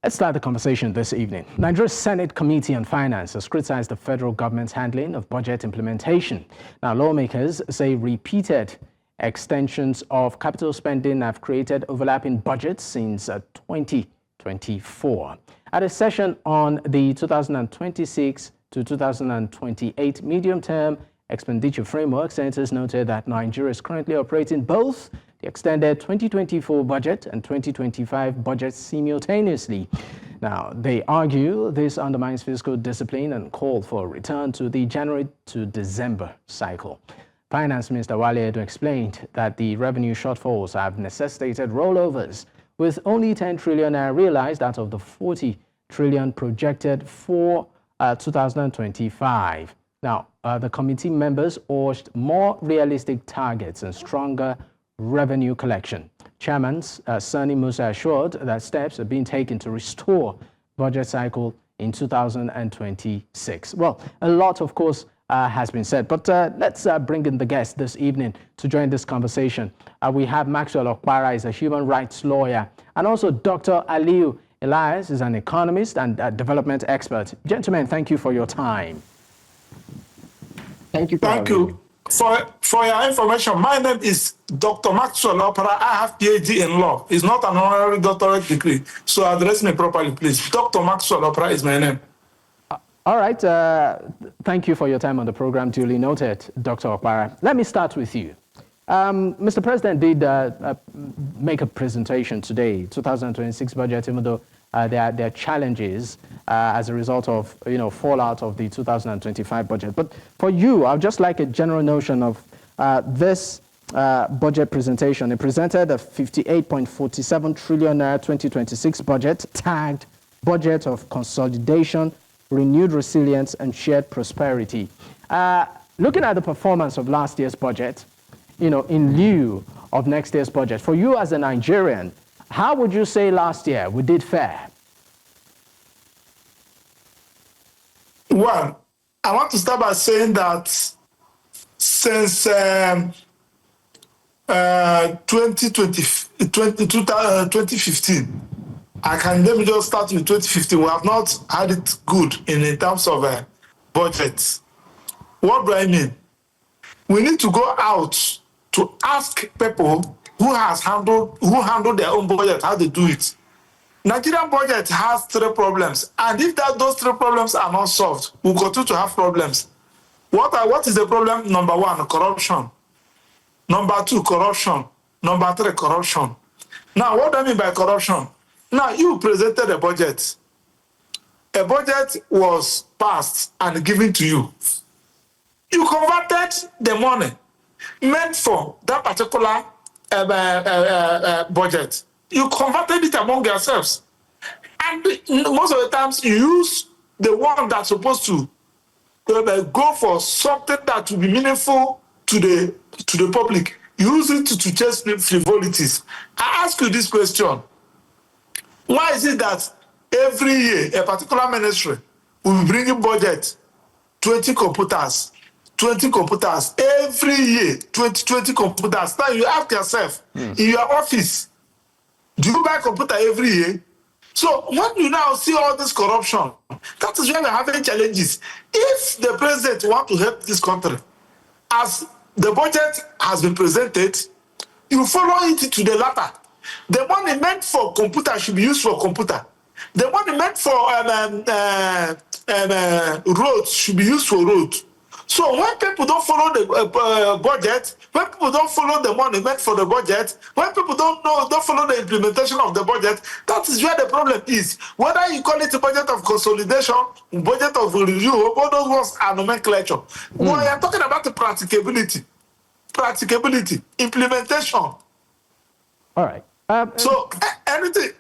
Let's start the conversation this evening. Nigeria's Senate Committee on Finance has criticized the federal government's handling of budget implementation. Now, lawmakers say repeated extensions of capital spending have created overlapping budgets since 2024. At a session on the 2026 to 2028 Medium Term Expenditure Framework, senators noted that Nigeria is currently operating both the extended 2024 budget and 2025 budget simultaneously. Now, they argue this undermines fiscal discipline and call for a return to the January to December cycle. Finance Minister Wale Edun explained that the revenue shortfalls have necessitated rollovers, with only 10 trillion naira realized out of the 40 trillion projected for 2025. Now, the committee members urged more realistic targets and stronger revenue collection. Chairman Sani Musa assured that steps are being taken to restore budget cycle in 2026. Well, a lot, of course, has been said, but let's bring in the guest this evening to join this conversation. We have Maxwell Okpara, is a human rights lawyer, and also Dr. Aliyu. Ilias is an economist and development expert. Gentlemen, thank you for your time. Thank you. Thank you. For your information, my name is Dr. Maxwell Okpara. I have PhD in law. It's not an honorary doctorate degree. So address me properly, please. Dr. Maxwell Okpara is my name. All right. Thank you for your time on the program. Duly noted, Dr. Okpara. Let me start with you. Mr. President did make a presentation today, 2026 budget, even though there are challenges as a result of fallout of the 2025 budget. But for you, I'd just like a general notion of this budget presentation. It presented a 58.47 trillion 2026 budget, tagged budget of consolidation, renewed resilience, and shared prosperity. Looking at the performance of last year's budget, in lieu of next year's budget, for you as a Nigerian, how would you say last year we did fare? Well, I want to start by saying that since 2015, let me just start with 2015. We have not had it good in terms of budgets. What do I mean? We need to go out to ask people who handle their own budget, how they do it. Nigerian budget has three problems, and if those three problems are not solved, we'll continue to have problems. What is the problem? Number one, corruption. Number two, corruption. Number three, corruption. Now, what do I mean by corruption? Now, you presented a budget. A budget was passed and given to you. You converted the money meant for that particular budget. You converted it among yourselves. And most of the times you use the one that's supposed to go for something that will be meaningful to the public. You use it to chase frivolities. I ask you this question. Why is it that every year a particular ministry will be bringing budget, 20 computers, every year, 20 computers. Now you ask yourself, in your office, do you buy a computer every year? So when you now see all this corruption, that is why we're having challenges. If the president wants to help this country, as the budget has been presented, you follow it to the latter. The money meant for computer should be used for computer. The money meant for roads should be used for roads. So when people don't follow the budget, when people don't follow the money meant for the budget, when people don't follow the implementation of the budget, that is where the problem is. Whether you call it a budget of consolidation, budget of review, all those words are nomenclature. We are talking about the practicability, implementation. All right. So anything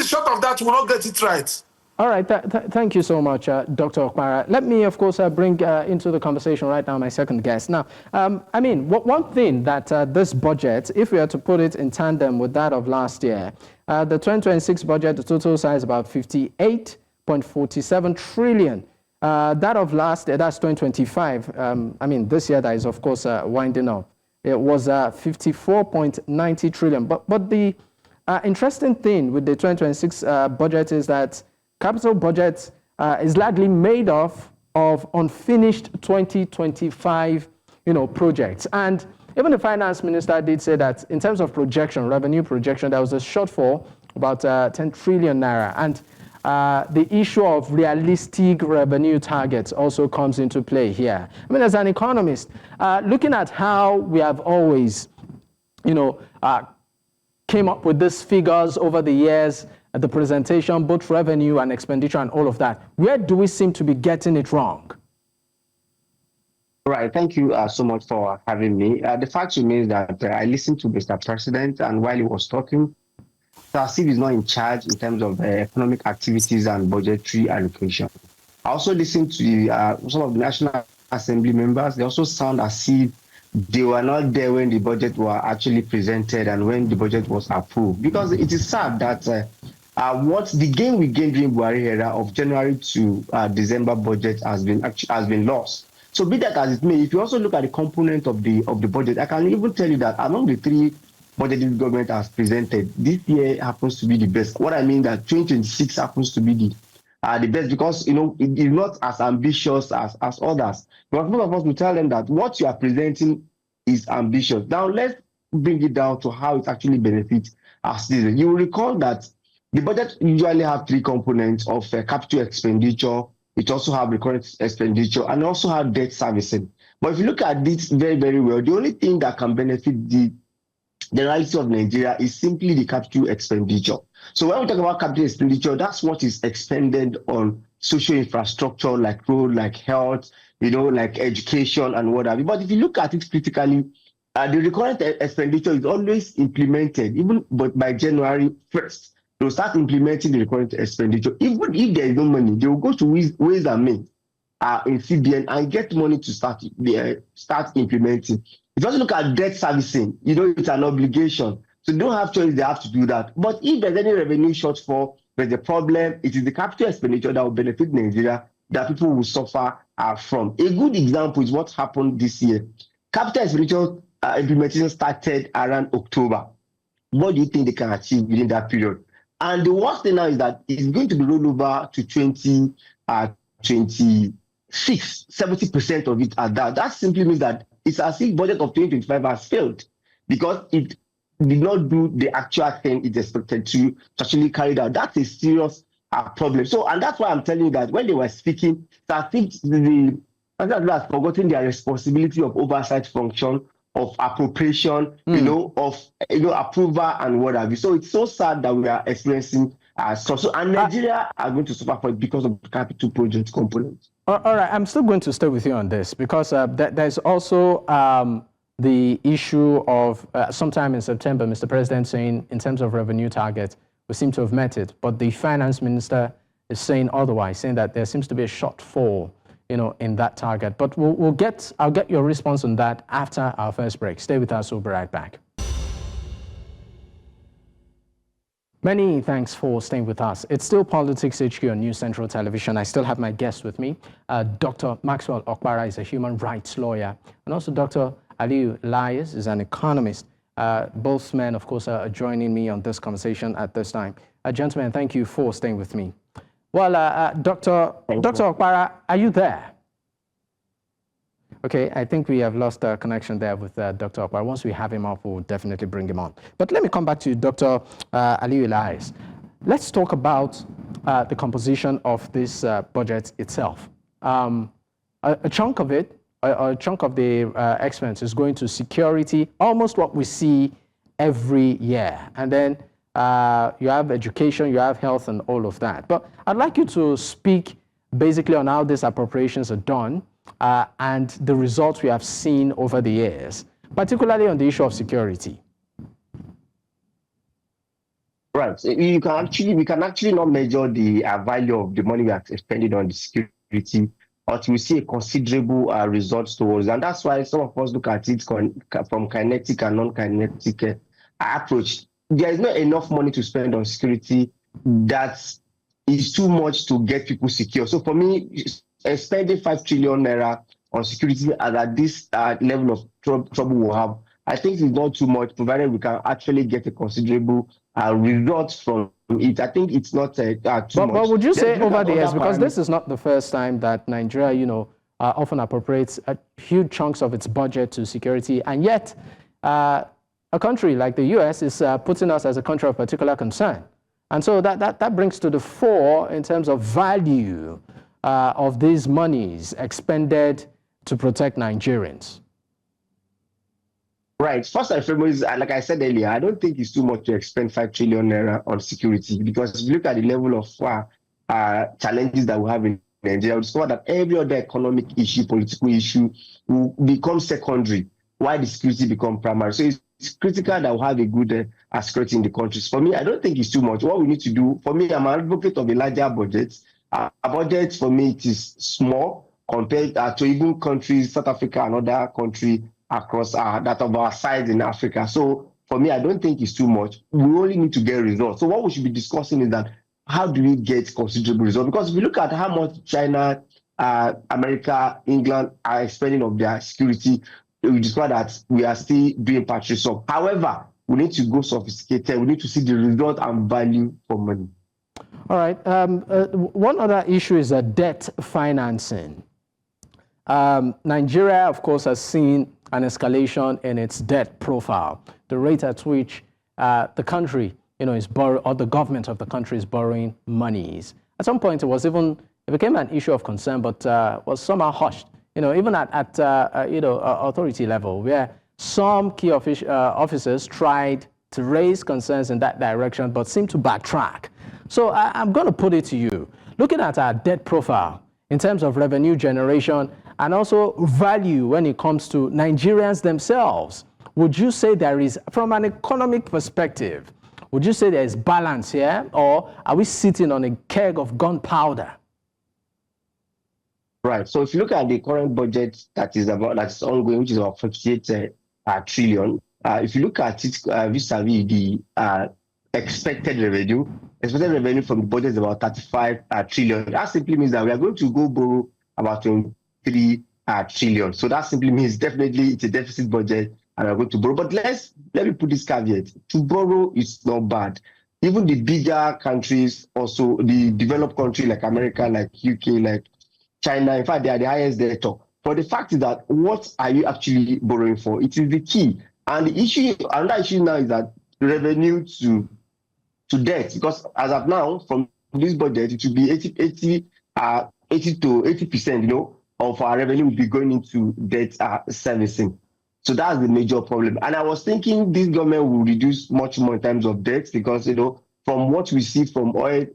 short of that will not get it right. All right. Thank you so much, Dr. Okpara. Let me, of course, bring into the conversation right now my second guest. Now, one thing that this budget, if we are to put it in tandem with that of last year, the 2026 budget, the total size about 58.47 trillion. That of last year, that's 2025. This year that is, of course, winding up. It was 54.90 trillion. But the interesting thing with the 2026 budget is that capital budget is largely made of unfinished 2025, projects. And even the finance minister did say that in terms of projection, revenue projection, there was a shortfall about 10 trillion naira. And the issue of realistic revenue targets also comes into play here. I mean, as an economist, looking at how we have always, came up with these figures over the years, the presentation, both revenue and expenditure and all of that, where do we seem to be getting it wrong? Right. Thank you so much for having me. The fact remains that I listened to Mr. President, and while he was talking, SASIB is not in charge in terms of economic activities and budgetary allocation. I also listened to some of the National Assembly members. They also sound as if they were not there when the budget were actually presented and when the budget was approved. Because it is sad that what the gain we gained during Buhari era of January to December budget has been lost. So be that as it may, if you also look at the component of the budget, I can even tell you that among the three budget the government has presented, this year happens to be the best. What I mean that 2026 happens to be the best because it is not as ambitious as others. But most of us will tell them that what you are presenting is ambitious. Now let's bring it down to how it actually benefits our citizens. You will recall that the budget usually have three components of capital expenditure. It also have recurrent expenditure and also have debt servicing. But if you look at this very, very well, the only thing that can benefit the reality of Nigeria is simply the capital expenditure. So when we talk about capital expenditure, that's what is expended on social infrastructure like road, like health, like education and whatever. But if you look at it critically, the recurrent expenditure is always implemented, even by January 1st. They'll start implementing the recurrent expenditure. Even if there is no money, they will go to ways and means in CBN and get money to start implementing. If you also look at debt servicing, it's an obligation. So they don't have choice, they have to do that. But if there's any revenue shortfall, there's a problem, it is the capital expenditure that will benefit Nigeria that people will suffer from. A good example is what happened this year. Capital expenditure implementation started around October. What do you think they can achieve within that period? And the worst thing now is that it's going to be rolled over to 2026. 70% of it are that. That simply means that it's as if budget of 2025 has failed because it did not do the actual thing it expected to actually carry out. That's a serious problem. So, and that's why I'm telling you that when they were speaking, I think the president has forgotten their responsibility of oversight function, of appropriation, of approval and what have you. So it's so sad that we are experiencing so and Nigeria are going to suffer for it because of the capital project component. All right, I'm still going to stay with you on this because there's also the issue of sometime in September, Mr. President saying in terms of revenue target, we seem to have met it, but the finance minister is saying otherwise, saying that there seems to be a shortfall in that target. But I'll get your response on that after our first break. Stay with us, we'll be right back. Many thanks for staying with us. It's still Politics HQ on News Central Television. I still have my guest with me. Dr. Maxwell Okpara is a human rights lawyer, and also Dr. Aliyu Ilias is an economist. Both men, of course, are joining me on this conversation at this time. Gentlemen, thank you for staying with me. Well, Dr. Okpara, are you there? Okay, I think we have lost a connection there with Dr. Okpara. Once we have him up, we'll definitely bring him on. But let me come back to Dr. Aliyu Ilias. Let's talk about the composition of this budget itself. A chunk of it, a chunk of the expense is going to security, almost what we see every year. And then you have education, you have health and all of that. But I'd like you to speak basically on how these appropriations are done and the results we have seen over the years, particularly on the issue of security. Right. We can actually not measure the value of the money we have expended on the security until we see a considerable results towards. And that's why some of us look at it from kinetic and non-kinetic approach. There is not enough money to spend on security that is too much to get people secure. So for me, spending 5 trillion naira on security at this level of trouble we'll have, I think it's not too much, provided we can actually get a considerable results from it. I think it's not too much. But would you say over the years, because this is not the first time that Nigeria, often appropriates huge chunks of its budget to security, and yet a country like the US is putting us as a country of particular concern. And so that brings to the fore in terms of value of these monies expended to protect Nigerians. Right. First and foremost, like I said earlier, I don't think it's too much to expend 5 trillion naira on security, because if you look at the level of challenges that we have in Nigeria, we discover that every other economic issue, political issue will become secondary, while the security become primary. So it's critical that we have a good security in the countries. For me, I don't think it's too much. What we need to do, for me, I'm an advocate of a larger budget. A budget, for me, it is small compared to even countries, South Africa and other countries across that of our size in Africa. So for me, I don't think it's too much. We only need to get results. So what we should be discussing is that how do we get considerable results? Because if you look at how much China, America, England are expending of their security, we discover that we are still doing patchy stuff. However, we need to go sophisticated. We need to see the result and value for money. All right. One other issue is debt financing. Nigeria, of course, has seen an escalation in its debt profile. The rate at which the country, is borrowing, or the government of the country is borrowing monies. At some point, it became an issue of concern, but was somehow hushed. Even at authority level, where some key officers tried to raise concerns in that direction, but seemed to backtrack. So I'm going to put it to you. Looking at our debt profile in terms of revenue generation and also value when it comes to Nigerians themselves, would you say there is, from an economic perspective, would you say there is balance here, or are we sitting on a keg of gunpowder? Right. So if you look at the current budget that's ongoing, which is about 58 trillion, if you look at it vis-a-vis the expected revenue from the budget is about 35 trillion. That simply means that we are going to go borrow about 23 trillion. So that simply means definitely it's a deficit budget and we're going to borrow. But let me put this caveat. To borrow is not bad. Even the bigger countries, also the developed countries like America, like UK, like China, in fact, they are the highest debtor. But the fact is that what are you actually borrowing for? It is the key. And the issue, another issue now is that revenue to debt, because as of now, from this budget, it will be 80 to 80%, of our revenue will be going into debt servicing. So that's the major problem. And I was thinking this government will reduce much more in terms of debt, because, from what we see from oil,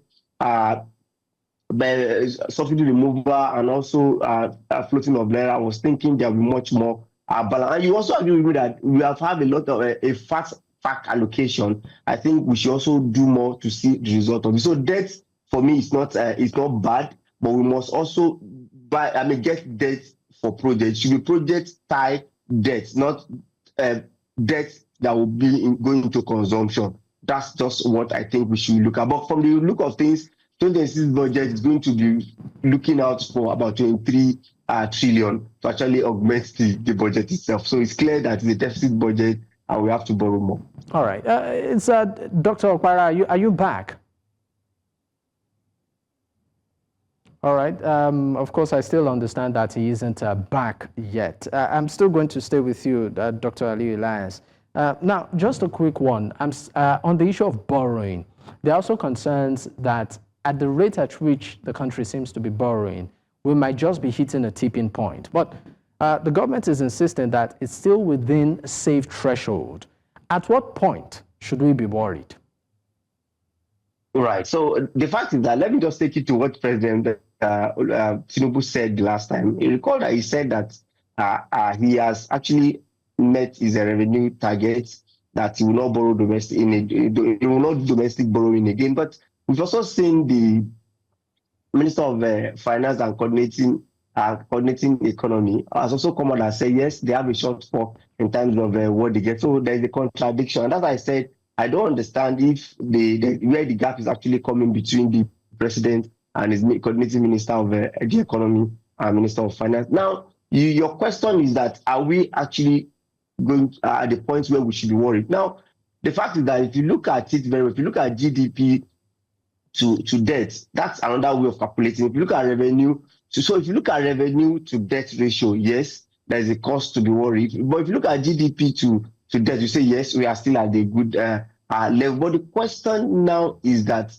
subsidy removal and also floating of naira, I was thinking there will be much more balance. And you also agree with me that we have had a lot of a fast allocation. I think we should also do more to see the result of it. So debt for me is not bad, but we must also get debt for projects. It should be project type debt, not debt that will be going into consumption. That's just what I think we should look at. But from the look of things, 2026 budget is going to be looking out for about 23 trillion to actually augment the budget itself. So it's clear that it's a deficit budget and we have to borrow more. All right. It's Dr. Okpara, are you back? All right. Of course, I still understand that he isn't back yet. I'm still going to stay with you, Dr. Aliyu Ilias. Now, just a quick one. On the issue of borrowing, there are also concerns that at the rate at which the country seems to be borrowing, we might just be hitting a tipping point. But the government is insisting that it's still within a safe threshold. At what point should we be worried? Right. So the fact is that, let me just take you to what President Tinubu said last time. You recall that he said that he has actually met his revenue target, that he will not borrow domestic, he will not do domestic borrowing again. But we've also seen the Minister of Finance and coordinating economy has also come out and said, yes, they have a shortfall in terms of what they get. So there's a contradiction. And as I said, I don't understand if where the gap is actually coming between the president and his coordinating minister of the economy and minister of finance. Now, your question is that, are we actually going at the point where we should be worried? Now, The fact is that if you look at it very well, if you look at GDP to debt, that's another way of calculating. If you look at revenue, so if you look at revenue to debt ratio, yes, there is a cost to be worried. But if you look at GDP to debt, you say yes, we are still at a good level. But the question now is that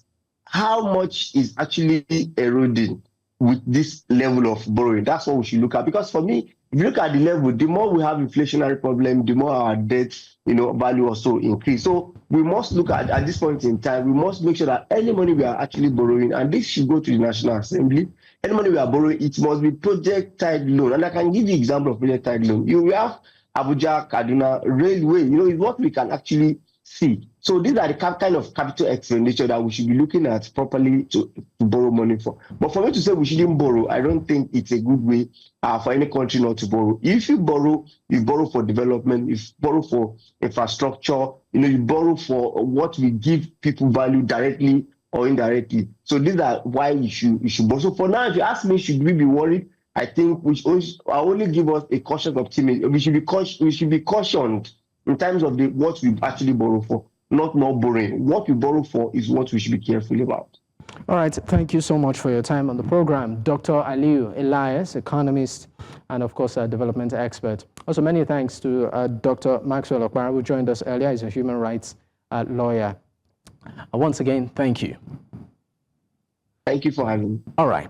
how much is actually eroding with this level of borrowing? That's what we should look at. Because for me, if you look at the level, the more we have inflationary problem, the more our debt, value also increase. So we must look at this point in time, we must make sure that any money we are actually borrowing, and this should go to the National Assembly, any money we are borrowing, it must be project-tied loan. And I can give you example of project-tied loan. You have Abuja, Kaduna, Railway, is what we can actually see. So these are the kind of capital expenditure that we should be looking at properly to borrow money for. But for me to say we shouldn't borrow, I don't think it's a good way for any country not to borrow. If you borrow for development, you borrow for infrastructure, you borrow for what we give people value directly or indirectly. So these are why you should borrow. So for now, if you ask me, should we be worried? I think I only give us a cautious optimism. We should be cautioned in terms of what we actually borrow for, not borrowing. What we borrow for is what we should be careful about. All right, thank you so much for your time on the program. Dr. Aliyu, Ilias, economist, and of course, a development expert. Also, many thanks to Dr. Maxwell Okpara, who joined us earlier. He's a human rights lawyer. Once again, thank you. Thank you for having me. All right.